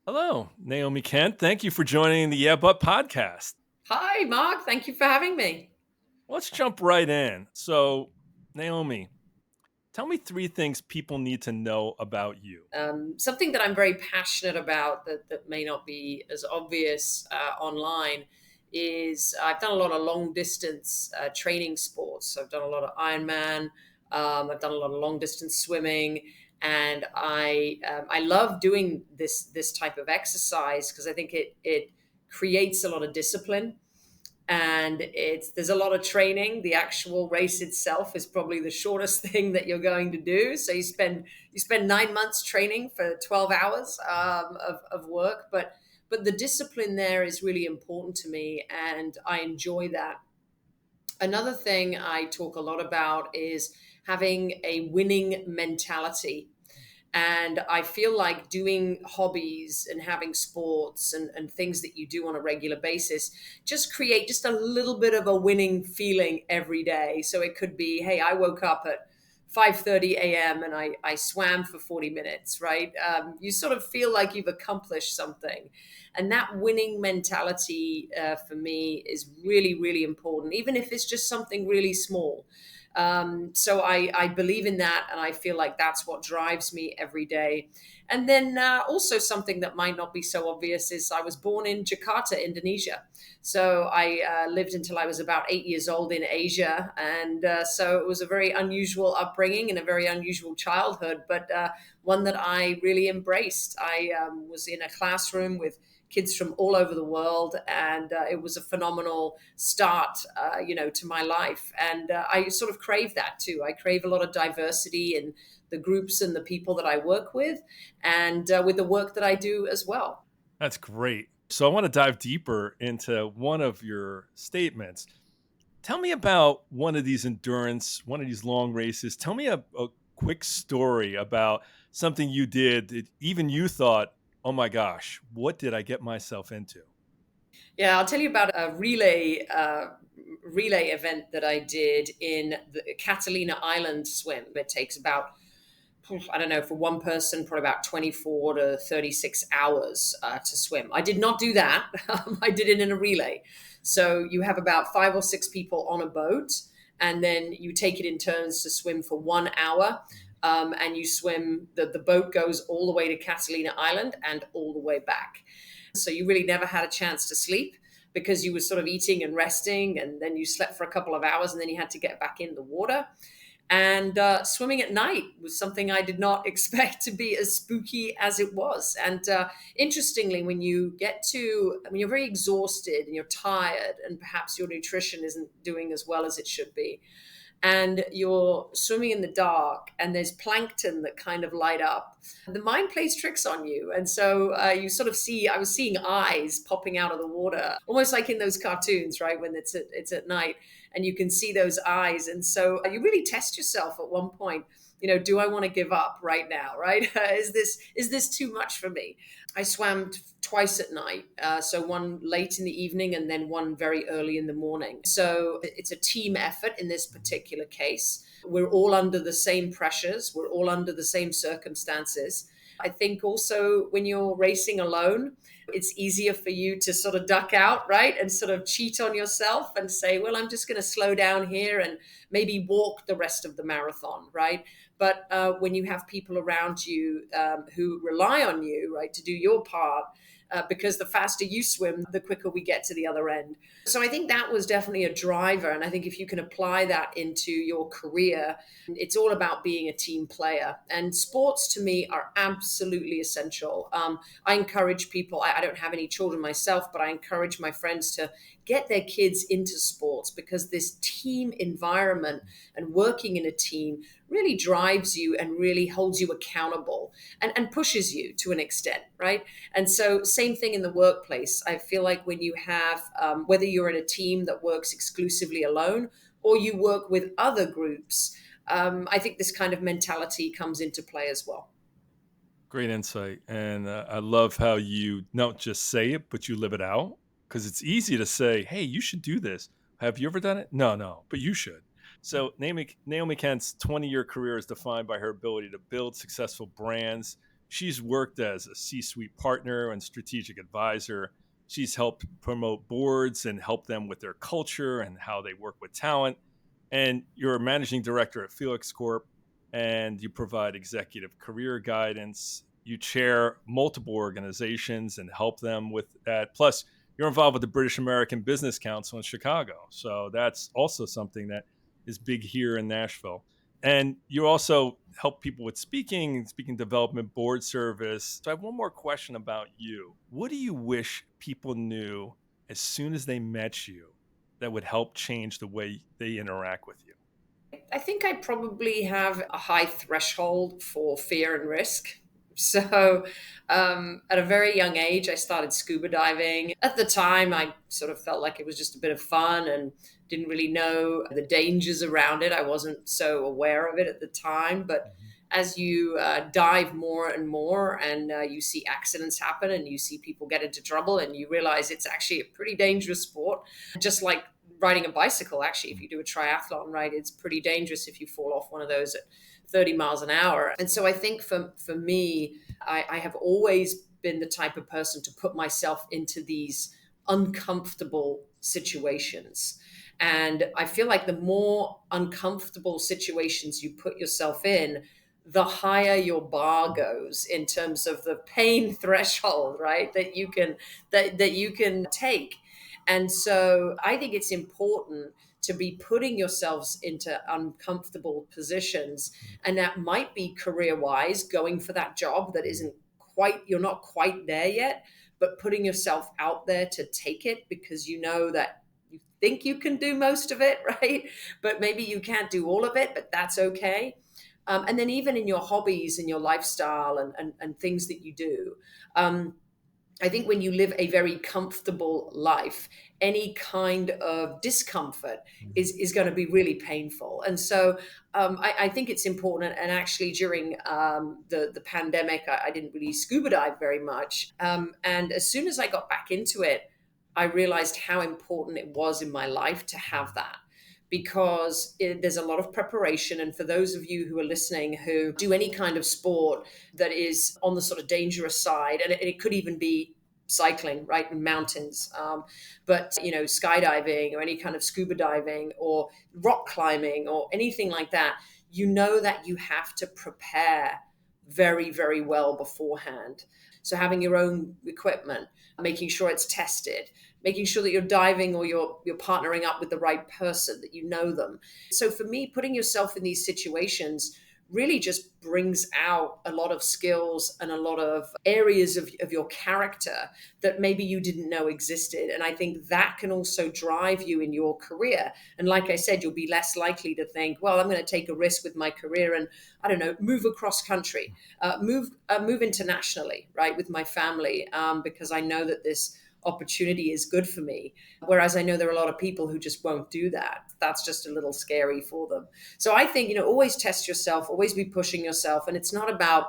Hello, Naomi Kent. Thank you for joining the Yeah But podcast. Hi, Mark. Thank you for having me. Let's jump right in. So, Naomi, tell me three things people need to know about you. Something that I'm very passionate about that may not be as obvious online is I've done a lot of long distance training sports. So I've done a lot of Ironman. I've done a lot of long distance swimming, and I love doing this type of exercise because I think it creates a lot of discipline, and it's there's a lot of training. The actual race itself is probably the shortest thing that you're going to do, so you spend 9 months training for 12 hours of work, but the discipline there is really important to me, and I enjoy that. Another thing I talk a lot about is having a winning mentality, and I feel like doing hobbies and having sports and things that you do on a regular basis just create just a little bit of a winning feeling every day. So it could be, hey, I woke up at 5:30 a.m. and I swam for 40 minutes, right? You sort of feel like you've accomplished something. And that winning mentality for me is really, really important, even if it's just something really small. So I believe in that, and I feel like that's what drives me every day. And then also something that might not be so obvious is I was born in Jakarta, Indonesia. So I lived until I was about 8 years old in Asia, and so it was a very unusual upbringing and a very unusual childhood, but one that I really embraced. I was in a classroom with kids from all over the world, and it was a phenomenal start, to my life. And I sort of crave that too. I crave a lot of diversity in the groups and the people that I work with, and with the work that I do as well. That's great. So, I want to dive deeper into one of your statements. Tell me about one of these long races. Tell me a quick story about something you did that even you thought, oh my gosh, what did I get myself into? Yeah, I'll tell you about a relay event that I did in the Catalina Island swim. It takes about, I don't know, for one person, probably about 24 to 36 hours to swim. I did not do that. I did it in a relay. So you have about 5 or 6 people on a boat, and then you take it in turns to swim for 1 hour. And you swim, the boat goes all the way to Catalina Island and all the way back. So you really never had a chance to sleep because you were sort of eating and resting, and then you slept for a couple of hours, and then you had to get back in the water. And swimming at night was something I did not expect to be as spooky as it was. And interestingly, when you're very exhausted and you're tired, and perhaps your nutrition isn't doing as well as it should be, and you're swimming in the dark and there's plankton that kind of light up, the mind plays tricks on you. And so you sort of see, I was seeing eyes popping out of the water, almost like in those cartoons, right, when it's at night, and you can see those eyes. And so you really test yourself at one point. Do I want to give up right now, right? Is this too much for me? I swam twice at night, so one late in the evening and then one very early in the morning. So it's a team effort in this particular case. We're all under the same pressures, we're all under the same circumstances. I think also when you're racing alone, it's easier for you to sort of duck out, right? And sort of cheat on yourself and say, well, I'm just going to slow down here and maybe walk the rest of the marathon, right? But when you have people around you who rely on you, right, to do your part, because the faster you swim, the quicker we get to the other end. So I think that was definitely a driver. And I think if you can apply that into your career, it's all about being a team player. And sports to me are absolutely essential. I encourage people, I don't have any children myself, but I encourage my friends to get their kids into sports, because this team environment and working in a team really drives you and really holds you accountable, and pushes you to an extent, right? And so, same thing in the workplace. I feel like when you have, whether you're in a team that works exclusively alone or you work with other groups, I think this kind of mentality comes into play as well. Great insight. And I love how you not just say it, but you live it out, because it's easy to say, hey, you should do this. Have you ever done it? No, no, but you should. So, Naomi Kent's 20-year career is defined by her ability to build successful brands. She's worked as a C-suite partner and strategic advisor. She's helped promote boards and help them with their culture and how they work with talent. And you're a managing director at Felix Corp, and you provide executive career guidance. You chair multiple organizations and help them with that. Plus, you're involved with the British American Business Council in Chicago. So that's also something that is big here in Nashville. And you also help people with speaking development, board service. So I have one more question about you. What do you wish people knew as soon as they met you that would help change the way they interact with you? I think I probably have a high threshold for fear and risk. So, at a very young age, I started scuba diving. At the time, I sort of felt like it was just a bit of fun and didn't really know the dangers around it. I wasn't so aware of it at the time. But Mhm. as you dive more and more, and you see accidents happen and you see people get into trouble, and you realize it's actually a pretty dangerous sport, just like riding a bicycle. Actually, if you do a triathlon, right, it's pretty dangerous if you fall off one of those at 30 miles an hour. And so I think for me, I have always been the type of person to put myself into these uncomfortable situations. And I feel like the more uncomfortable situations you put yourself in, the higher your bar goes in terms of the pain threshold, right, that you can take. And so I think it's important to be putting yourselves into uncomfortable positions. And that might be career wise, going for that job that isn't quite, you're not quite there yet, but putting yourself out there to take it because you know that you think you can do most of it, right? But maybe you can't do all of it, but that's okay. And then even in your hobbies and your lifestyle and things that you do. I think when you live a very comfortable life, any kind of discomfort Mhm. is going to be really painful. And so I think it's important. And actually, during the pandemic, I didn't really scuba dive very much. And as soon as I got back into it, I realized how important it was in my life to have that because there's a lot of preparation. And for those of you who are listening who do any kind of sport that is on the sort of dangerous side, and it could even be cycling, right, in mountains, but skydiving or any kind of scuba diving or rock climbing or anything like that, you know that you have to prepare very, very well beforehand. So having your own equipment, making sure it's tested, making sure that you're diving or you're partnering up with the right person, that you know them. So for me, putting yourself in these situations really just brings out a lot of skills and a lot of areas of your character that maybe you didn't know existed. And I think that can also drive you in your career. And like I said, you'll be less likely to think, well, I'm going to take a risk with my career and, I don't know, move across country, move internationally, right, with my family, because I know that this opportunity is good for me. Whereas I know there are a lot of people who just won't do that. That's just a little scary for them. So I think, always test yourself, always be pushing yourself. And it's not about,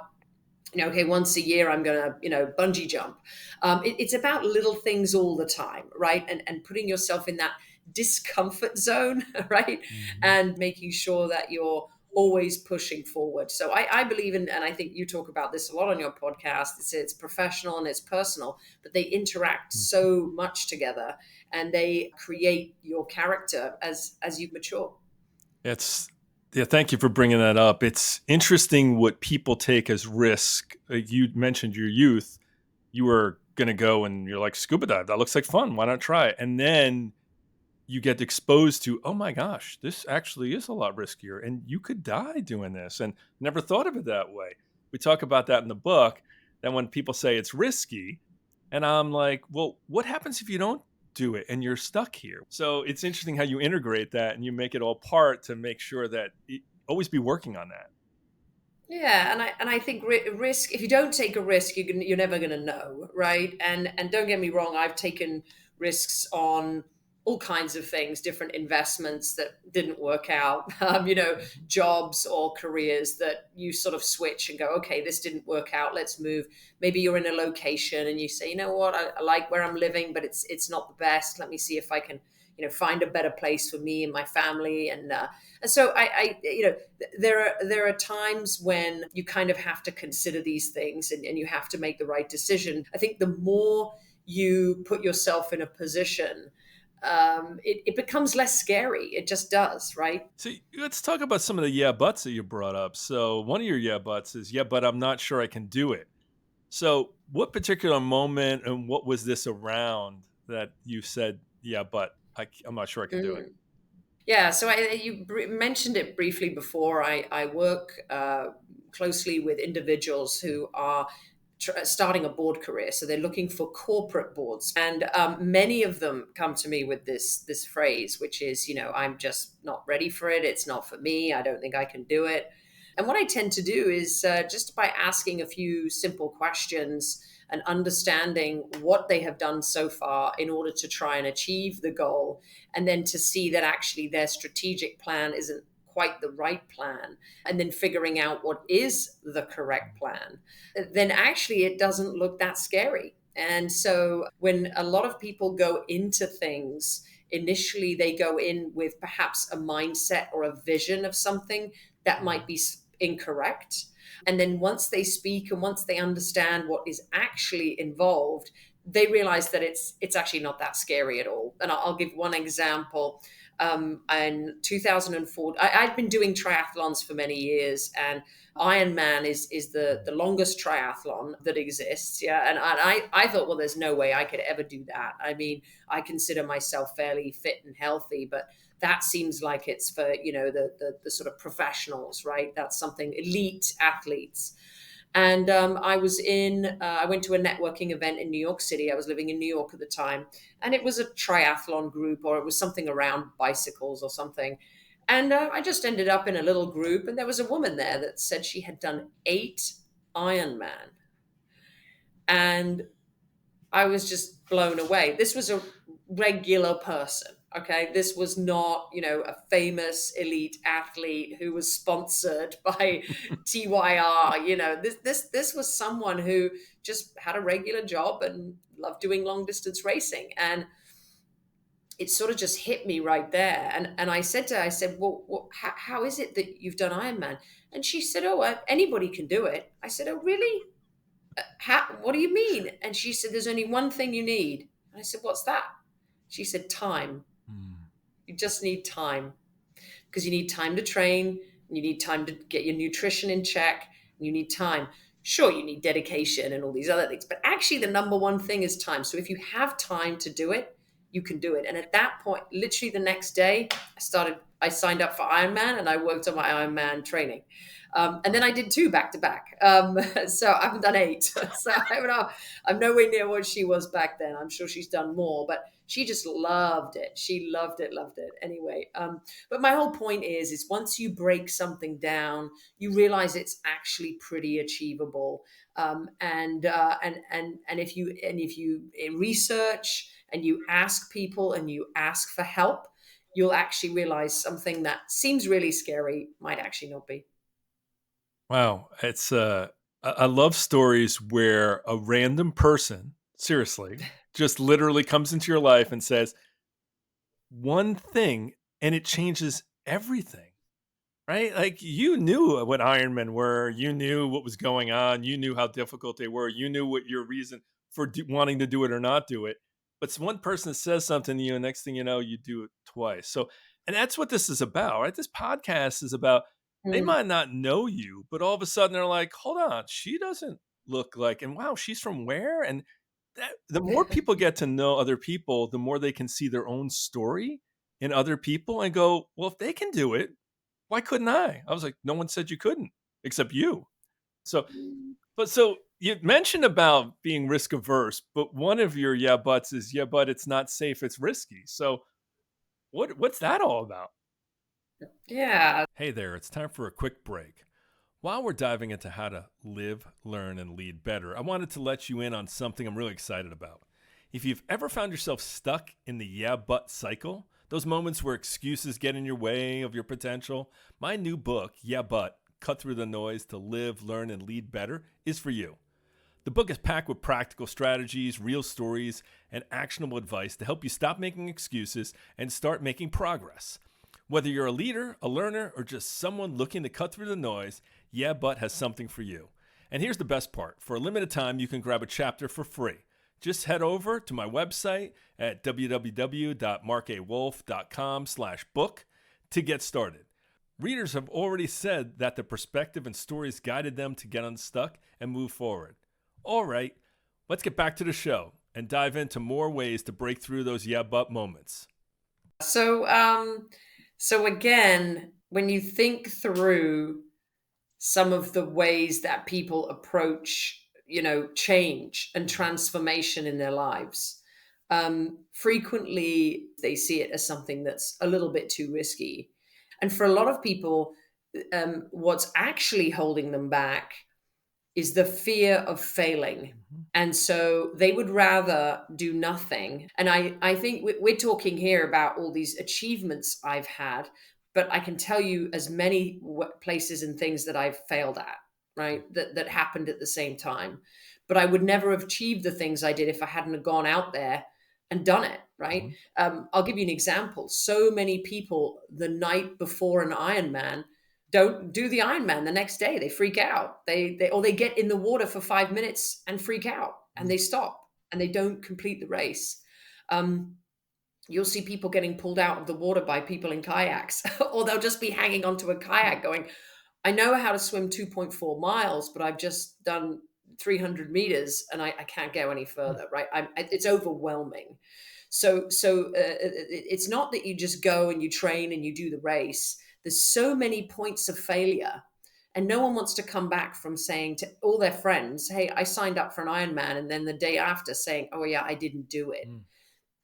okay, once a year I'm going to, bungee jump. It's about little things all the time, right? And putting yourself in that discomfort zone, right? Mhm. And making sure that you're always pushing forward. So I believe in, and I think you talk about this a lot on your podcast, it's professional and it's personal, but they interact Mhm. so much together and they create your character as you mature. It's Yeah, thank you for bringing that up. It's interesting what people take as risk. You mentioned your youth. You were going to go and you're like, scuba dive. That looks like fun. Why not try it? And then you get exposed to, oh my gosh, this actually is a lot riskier. And you could die doing this. And never thought of it that way. We talk about that in the book. That when people say it's risky, and I'm like, well, what happens if you don't do it and you're stuck here? So it's interesting how you integrate that and you make it all part to make sure that always be working on that. Yeah, and I think risk. If you don't take a risk, you're never going to know, right? And don't get me wrong, I've taken risks on all kinds of things, different investments that didn't work out, Mhm. jobs or careers that you sort of switch and go, okay, this didn't work out, let's move. Maybe you're in a location and you say, you know what, I like where I'm living, but it's not the best. Let me see if I can find a better place for me and my family. And so there are times when you kind of have to consider these things, and you have to make the right decision. I think the more you put yourself in a position, it becomes less scary. It just does, right? So let's talk about some of the yeah buts that you brought up. So one of your yeah buts is, yeah, but I'm not sure I can do it. So what particular moment and what was this around that you said, yeah, but I'm not sure I can do it? Mm. Yeah, so you mentioned it briefly before. I work closely with individuals who are starting a board career, so they're looking for corporate boards, and many of them come to me with this phrase, which is, I'm just not ready for it. It's not for me. I don't think I can do it. And what I tend to do is just by asking a few simple questions and understanding what they have done so far in order to try and achieve the goal, and then to see that actually their strategic plan isn't quite the right plan, and then figuring out what is the correct plan, then actually it doesn't look that scary. And so when a lot of people go into things, initially they go in with perhaps a mindset or a vision of something that might be incorrect. And then once they speak and once they understand what is actually involved, they realize that it's actually not that scary at all. And I'll give one example. In 2004, I'd been doing triathlons for many years, and Ironman is the longest triathlon that exists. Yeah. And I thought, well, there's no way I could ever do that. I mean, I consider myself fairly fit and healthy, but that seems like it's for, the sort of professionals, right? That's something elite athletes. And I went to a networking event in New York City. I was living in New York at the time, and it was a triathlon group, or it was something around bicycles or something. And I just ended up in a little group, and there was a woman there that said she had done 8 Ironman. And I was just blown away. This was a regular person. Okay. This was not, a famous elite athlete who was sponsored by TYR. This was someone who just had a regular job and loved doing long distance racing. And it sort of just hit me right there. And I said to her, I said, well, how is it that you've done Ironman? And she said, oh, anybody can do it. I said, oh, really? What do you mean? And she said, there's only one thing you need. And I said, what's that? She said, time. Mm. You just need time, because you need time to train, and you need time to get your nutrition in check, and you need time. Sure, you need dedication and all these other things, but actually the number one thing is time. So if you have time to do it, you can do it. And at that point, literally the next day, I signed up for Ironman, and I worked on my Ironman training. And then I did 2 back to back. So I haven't done 8. So I'm nowhere near what she was back then. I'm sure she's done more, but she just loved it. She loved it. Anyway, but my whole point is once you break something down, you realize it's actually pretty achievable. And if you research and you ask people and you ask for help, you'll actually realize something that seems really scary might actually not be. Wow, it's I love stories where a random person, seriously, just literally comes into your life and says one thing and it changes everything. Right? Like, you knew what Ironmen were, you knew what was going on, you knew how difficult they were, you knew what your reason for wanting to do it or not do it. But one person says something to you, and next thing you know, you do it twice. So, and that's what this is about, right? This podcast is about, they Mm. might not know you, but all of a sudden they're like, hold on, she doesn't look like, and wow, she's from where? And that, the more people get to know other people, the more they can see their own story in other people and go, well, if they can do it, why couldn't I? I was like, no one said you couldn't except you. So, so you mentioned about being risk averse, but one of your yeah buts is, yeah, but it's not safe, it's risky. So what's that all about? Yeah. Hey there, it's time for a quick break. While we're diving into how to live, learn, and lead better, I wanted to let you in on something I'm really excited about. If you've ever found yourself stuck in the yeah but cycle, those moments where excuses get in your way of your potential, my new book, Yeah But, Cut Through the Noise to Live, Learn, and Lead Better, is for you. The book is packed with practical strategies, real stories, and actionable advice to help you stop making excuses and start making progress. Whether you're a leader, a learner, or just someone looking to cut through the noise, Yeah But has something for you. And here's the best part. For a limited time, you can grab a chapter for free. Just head over to my website at www.markawolf.com/book to get started. Readers have already said that the perspective and stories guided them to get unstuck and move forward. All right, let's get back to the show and dive into more ways to break through those yeah but moments. So, so again, when you think through some of the ways that people approach, change and transformation in their lives, frequently they see it as something that's a little bit too risky. And for a lot of people, what's actually holding them back is the fear of failing. Mhm. And so they would rather do nothing. And I think we're talking here about all these achievements I've had, but I can tell you as many places and things that I've failed at, right? That happened at the same time. But I would never have achieved the things I did if I hadn't have gone out there and done it, right? Mhm. I'll give you an example. So many people the night before an Ironman don't do the Ironman the next day. They freak out. They get in the water for 5 minutes and freak out, and Mm. they stop and they don't complete the race. Um, you'll see people getting pulled out of the water by people in kayaks, or they'll just be hanging onto a kayak going, I know how to swim 2.4 miles, but I've just done 300 meters and I can't go any further, right? It's overwhelming. It's not that you just go and you train and you do the race. There's so many points of failure. And no one wants to come back from saying to all their friends, hey, I signed up for an Ironman. And then the day after saying, oh, yeah, I didn't do it. Mm.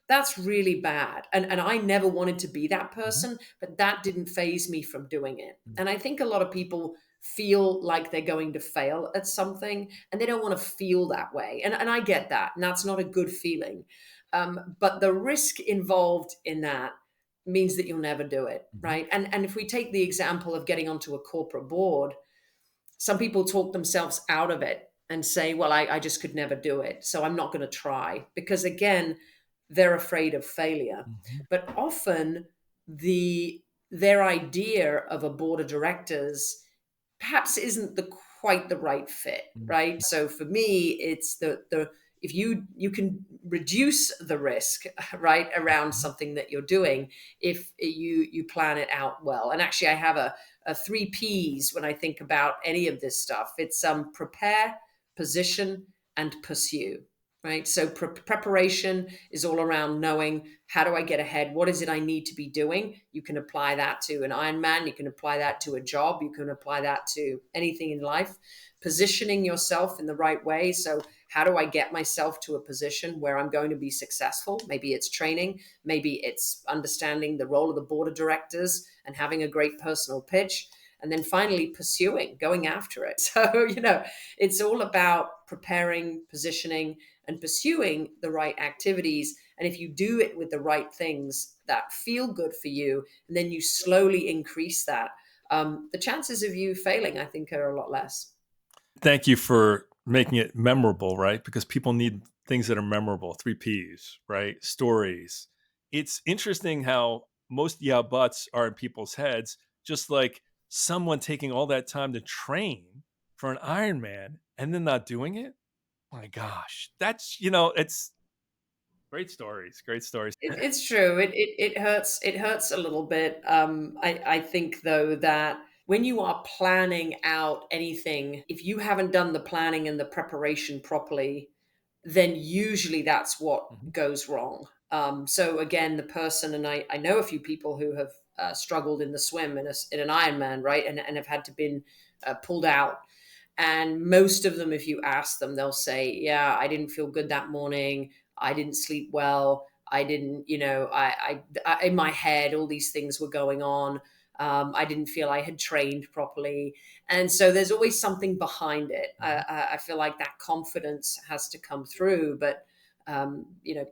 That's really bad. And I never wanted to be that Mhm. person, but that didn't phase me from doing it. Mm. And I think a lot of people feel like they're going to fail at something and they don't want to feel that way. And I get that. And that's not a good feeling. But the risk involved in that means that you'll never do it. Mhm. Right. And if we take the example of getting onto a corporate board, some people talk themselves out of it and say, well, I just could never do it. So I'm not going to try because, again, they're afraid of failure. Mhm. But often their idea of a board of directors perhaps isn't quite the right fit, Mm. right? So for me, it's the if you can reduce the risk, right, around Mhm. something that you're doing if you plan it out well. And actually, I have a three P's when I think about any of this stuff. It's prepare, position, and pursue. Right. So preparation is all around knowing how do I get ahead? What is it I need to be doing? You can apply that to an Ironman. You can apply that to a job. You can apply that to anything in life. Positioning yourself in the right way. So how do I get myself to a position where I'm going to be successful? Maybe it's training. Maybe it's understanding the role of the board of directors and having a great personal pitch. And then finally pursuing, going after it. So, it's all about preparing, positioning, and pursuing the right activities. And if you do it with the right things that feel good for you, and then you slowly increase that, the chances of you failing, I think, are a lot less. Thank you for making it memorable, right? Because people need things that are memorable. Three P's, right? Stories. It's interesting how most yeah buts are in people's heads, just like someone taking all that time to train for an Ironman and then not doing it. My gosh, it's great stories. Great stories. It's true. It hurts. It hurts a little bit. I think though that when you are planning out anything, if you haven't done the planning and the preparation properly, then usually that's what Mhm. goes wrong. So again, the person, and I know a few people who have struggled in the swim in an Ironman, right, and have had to been pulled out. And most of them, if you ask them, they'll say, "Yeah, I didn't feel good that morning. I didn't sleep well. I didn't, in my head, all these things were going on. I didn't feel I had trained properly." And so there's always something behind it. Mhm. I feel like that confidence has to come through. But,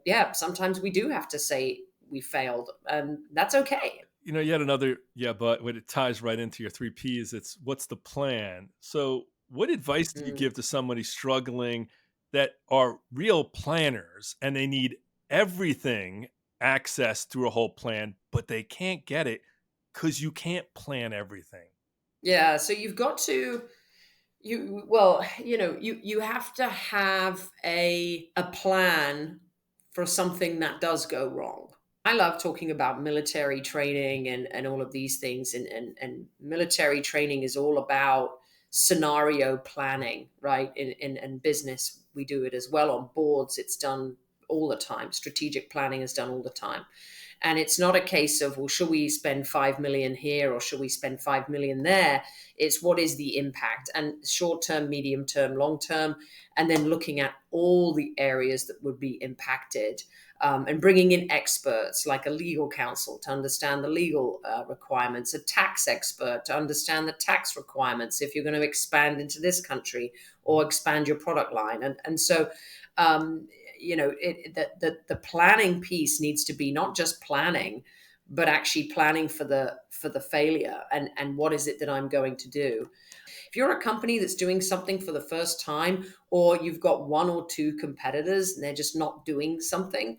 yeah, sometimes we do have to say we failed, and that's okay. Yet another yeah, but when it ties right into your three P's, it's what's the plan? So What advice do you Mm. give to somebody struggling that are real planners and they need everything accessed through a whole plan, but they can't get it because you can't plan everything? Yeah, so you've got to you well, you have to have a plan for something that does go wrong. I love talking about military training and all of these things, and military training is all about scenario planning, right? In business, we do it as well. On boards, it's done all the time. Strategic planning is done all the time. And it's not a case of, well, should we spend 5 million here or should we spend 5 million there? It's what is the impact, and short term, medium term, long term, and then looking at all the areas that would be impacted, and bringing in experts like a legal counsel to understand the legal requirements, a tax expert to understand the tax requirements if you're going to expand into this country or expand your product line. And so, um, the planning piece needs to be not just planning, but actually planning for the failure, and what is it that I'm going to do. If you're a company that's doing something for the first time, or you've got one or two competitors and they're just not doing something,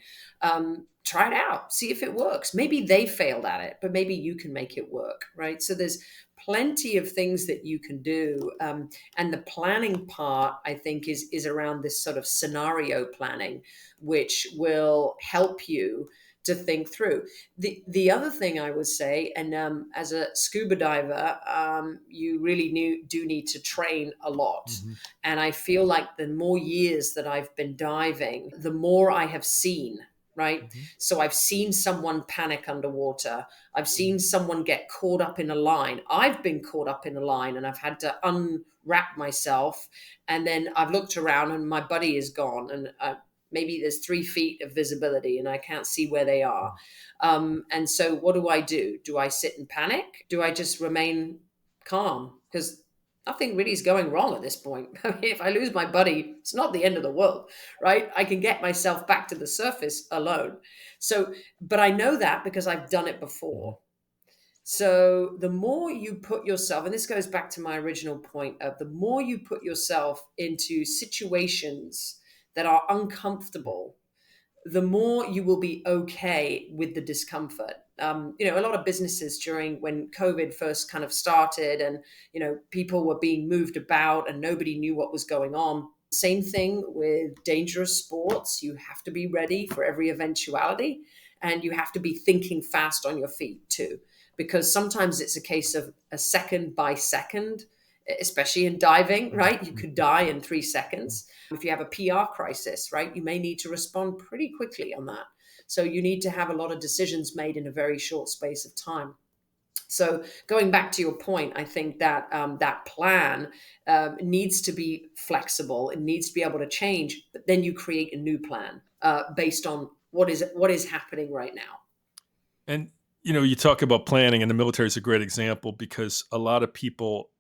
try it out, see if it works. Maybe they failed at it, but maybe you can make it work, right? So there's plenty of things that you can do, and the planning part, I think, is around this sort of scenario planning, which will help you to think through. The other thing I would say, and as a scuba diver, you really do need to train a lot. Mhm, And I feel like the more years that I've been diving, the more I have seen. Right. mhm, So I've seen someone panic underwater. I've seen someone get caught up in a line. I've been caught up in a line and I've had to unwrap myself. And then I've looked around and my buddy is gone. And maybe there's 3 feet of visibility and I can't see where they are. mm, And so what do I do? Do I sit and panic? Do I just remain calm? Because nothing really is going wrong at this point. I mean, if I lose my buddy, it's not the end of the world, right? I can get myself back to the surface alone. So, but I know that because I've done it mhm. before. So the more you put yourself, and this goes back to my original point of the more you put yourself into situations that are uncomfortable, the more you will be okay with the discomfort. A lot of businesses during when COVID first kind of started, and people were being moved about and nobody knew what was going on. Same thing with dangerous sports. You have to be ready for every eventuality, and you have to be thinking fast on your feet too, because sometimes it's a case of a second by second, especially in diving, Mhm, right? You mhm, could die in three mhm. seconds. If you have a PR crisis, right, you may need to respond pretty quickly on that. So you need to have a lot of decisions made in a very short space of time. So going back to your point, I think that that plan needs to be flexible. It needs to be able to change. But then you create a new plan based on what is happening right now. And, you talk about planning, and the military is a great example because a lot of people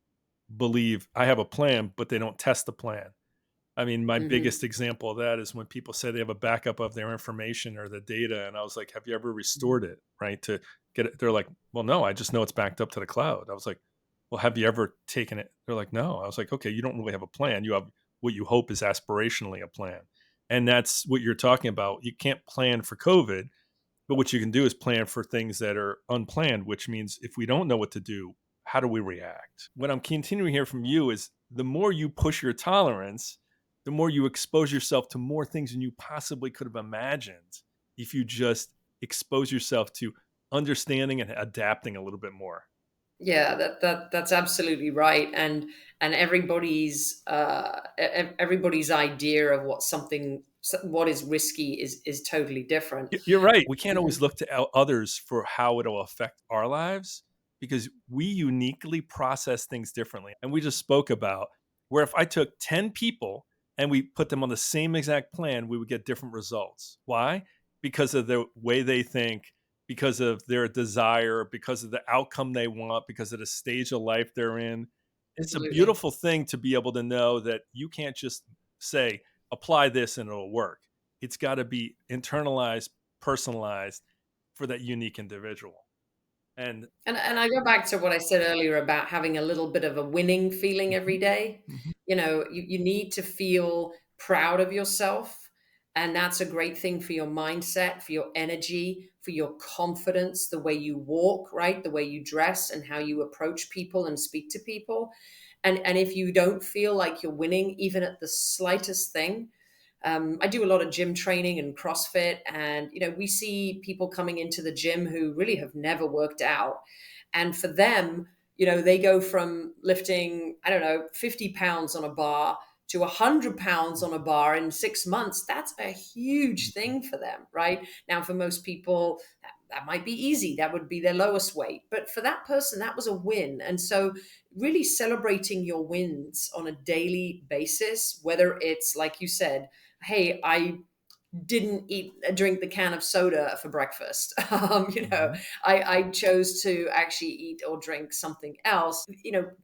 believe I have a plan, but they don't test the plan. I mean, my Hmm. biggest example of that is when people say they have a backup of their information or the data, and I was like, "Have you ever restored it?" Right? To get it, they're like, "Well, no, I just know it's backed up to the cloud." I was like, "Well, have you ever taken it?" They're like, "No." I was like, "Okay, you don't really have a plan. You have what you hope is aspirationally a plan." And that's what you're talking about. You can't plan for COVID, but what you can do is plan for things that are unplanned, which means if we don't know what to do, how do we react? What I'm continuing to hear from you is the more you push your tolerance, the more you expose yourself to more things than you possibly could have imagined if you just expose yourself to understanding and adapting a little bit more. Yeah, that's absolutely right, and everybody's idea of what is risky is totally different. You're right. We can't Mhm. always look to others for how it'll affect our lives because we uniquely process things differently. And we just spoke about where if I took 10 people and we put them on the same exact plan, we would get different results. Why? Because of the way they think, because of their desire, because of the outcome they want, because of the stage of life they're in. It's a Absolutely. beautiful thing to be able to know that you can't just say, apply this and it'll work. It's got to be internalized, personalized for that unique individual. And And I go back to what I said earlier about having a little bit of a winning feeling every Mhm, day. mhm, You need to feel proud of yourself. And that's a great thing for your mindset, for your energy, for your confidence, the way you walk, right? The way you dress and how you approach people and speak to people. And if you don't feel like you're winning, even at the slightest thing, I do a lot of gym training and CrossFit, and we see people coming into the gym who really have never worked out, and for them, they go from lifting, I don't know, 50 pounds on a bar to 100 pounds on a bar in 6 months. That's a huge mhm. thing for them, right? Now, for most people, that might be easy. That would be their lowest weight. But for that person, that was a win. And so, really celebrating your wins on a daily basis, whether it's like you said, hey, I didn't drink the can of soda for breakfast. Mhm. I chose to actually eat or drink something else.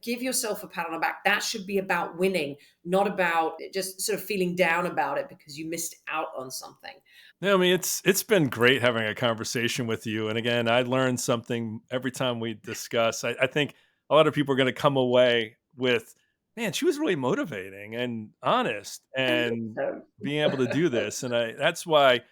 Give yourself a pat on the back. That should be about winning, not about just sort of feeling down about it because you missed out on something. Yeah, I mean, it's been great having a conversation with you. And again, I learned something every time we discuss. I think a lot of people are going to come away with, man, she was really motivating and honest I hope and so. being able to do this. And that's why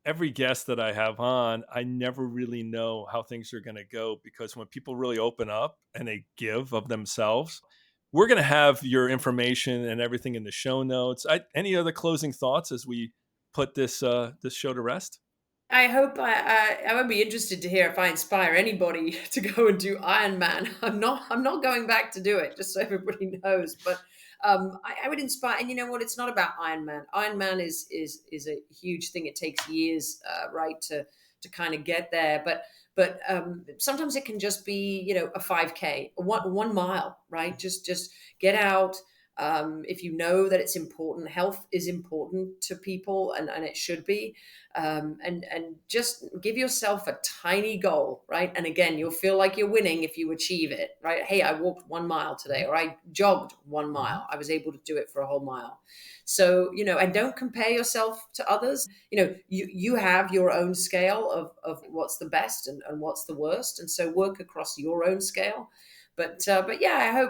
every guest that I have on, I never really know how things are going to go because when people really open up and they give of themselves, we're going to have your information and everything in the show notes. Any other closing thoughts as we put this show to rest? I hope I would be interested to hear if I inspire anybody to go and do Ironman. I'm not going back to do it, just so everybody knows. But I would inspire, and you know what? It's not about Ironman. Ironman is a huge thing. It takes years, right, to kind of get there. But sometimes it can just be a 5K, one mile, right? Just get out. If you know that it's important, health is important to people, and it should be, and just give yourself a tiny goal, right? And again, you'll feel like you're winning if you achieve it, right? Hey, I walked 1 mile today, Mhm, or I jogged one mhm. mile. I was able to do it for a whole mile. So, and don't compare yourself to others. You have your own scale of what's the best and what's the worst, and so work across your own scale. But yeah,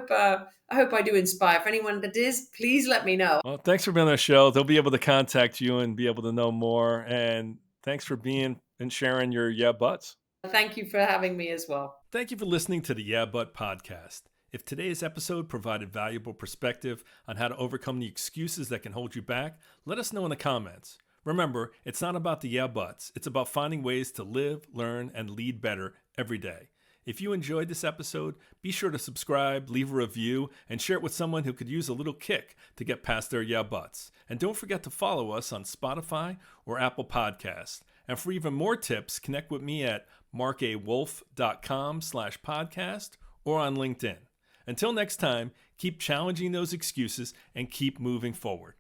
I hope I do inspire. For anyone that is, please let me know. Well, thanks for being on the show. They'll be able to contact you and be able to know more. And thanks for being and sharing your yeah buts. Thank you for having me as well. Thank you for listening to the Yeah But podcast. If today's episode provided valuable perspective on how to overcome the excuses that can hold you back, let us know in the comments. Remember, it's not about the yeah buts, it's about finding ways to live, learn, and lead better every day. If you enjoyed this episode, be sure to subscribe, leave a review, and share it with someone who could use a little kick to get past their yeah buts. And don't forget to follow us on Spotify or Apple Podcasts. And for even more tips, connect with me at markawolf.com/podcast or on LinkedIn. Until next time, keep challenging those excuses and keep moving forward.